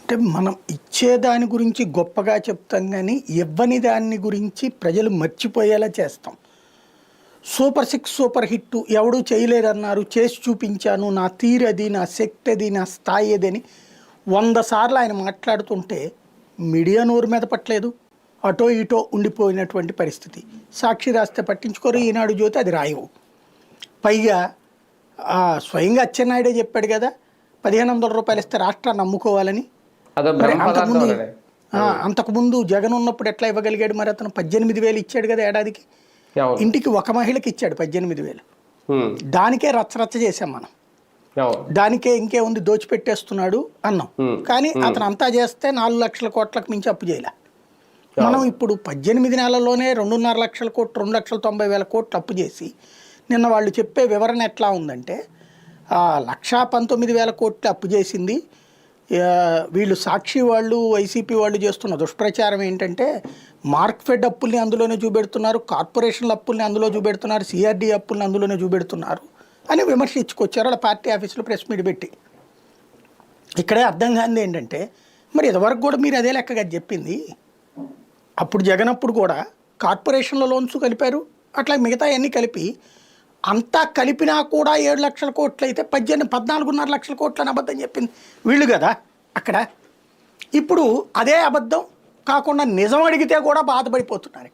అంటే మనం ఇచ్చే దాని గురించి గొప్పగా చెప్తాం కానీ ఇవ్వని దాన్ని గురించి ప్రజలు మర్చిపోయేలా చేస్తాం. సూపర్ సిక్స్ సూపర్ హిట్ ఎవడూ చేయలేరన్నారు, చేసి చూపించాను, నా తీరది, నా శక్తి అది, నా స్థాయి అది అని 100 సార్లు ఆయన మాట్లాడుతుంటే మీడియా నోరు మీద పట్టలేదు. అటో ఇటో ఉండిపోయినటువంటి పరిస్థితి. సాక్షి రాస్తే పట్టించుకోరు, ఈనాడు జ్యోతి అది రాయవు. పైగా స్వయంగా అచ్చెన్నాయుడే చెప్పాడు కదా 1500 రూపాయలు ఇస్తే రాష్ట్రాన్ని అమ్ముకోవాలని. మరి అంతకుముందు జగన్ ఉన్నప్పుడు ఎట్లా ఇవ్వగలిగాడు? మరి అతను 18,000 ఇచ్చాడు కదా ఏడాదికి. ఇంటికి ఒక మహిళకి ఇచ్చాడు 18,000. దానికే రచ్చరచ్చ చేసాం మనం. దానికే ఇంకే ఉంది దోచిపెట్టేస్తున్నాడు అన్నాం. కానీ అతను అంతా చేస్తే 4 లక్షల కోట్లకు మించి అప్పు చేయలే. మనం ఇప్పుడు 18 నెలల్లోనే 2.5 లక్షల కోట్లు, 2,90,000 కోట్లు అప్పు చేసి నిన్న వాళ్ళు చెప్పే వివరణ ఎట్లా ఉందంటే 1,19,000 కోట్లు అప్పు చేసింది. వీళ్ళు సాక్షి వాళ్ళు, వైసీపీ వాళ్ళు చేస్తున్న దుష్ప్రచారం ఏంటంటే మార్క్ఫెడ్ అప్పుల్ని అందులోనే చూపెడుతున్నారు, కార్పొరేషన్ల అప్పుల్ని అందులో చూపెడుతున్నారు, సిఆర్డీ అప్పుల్ని అందులోనే చూపెడుతున్నారు అని విమర్శ ఇచ్చుకొచ్చారు వాళ్ళ పార్టీ ఆఫీసులో ప్రెస్ మీట్ పెట్టి. ఇక్కడే అర్థం కానిది ఏంటంటే మరి ఇదివరకు కూడా మీరు అదే లెక్కగా చెప్పింది. అప్పుడు జగన్ అప్పుడు కూడా కార్పొరేషన్ల లోన్స్ కలిపారు, అట్లా మిగతా అన్నీ కలిపి అంతా కలిపినా కూడా 7 లక్షల కోట్లు అయితే 14.5 లక్షల కోట్లు అని అబద్ధం చెప్పింది వీళ్ళు కదా అక్కడ. ఇప్పుడు అదే అబద్ధం కాకుండా నిజం అడిగితే కూడా బాధపడిపోతున్నారు.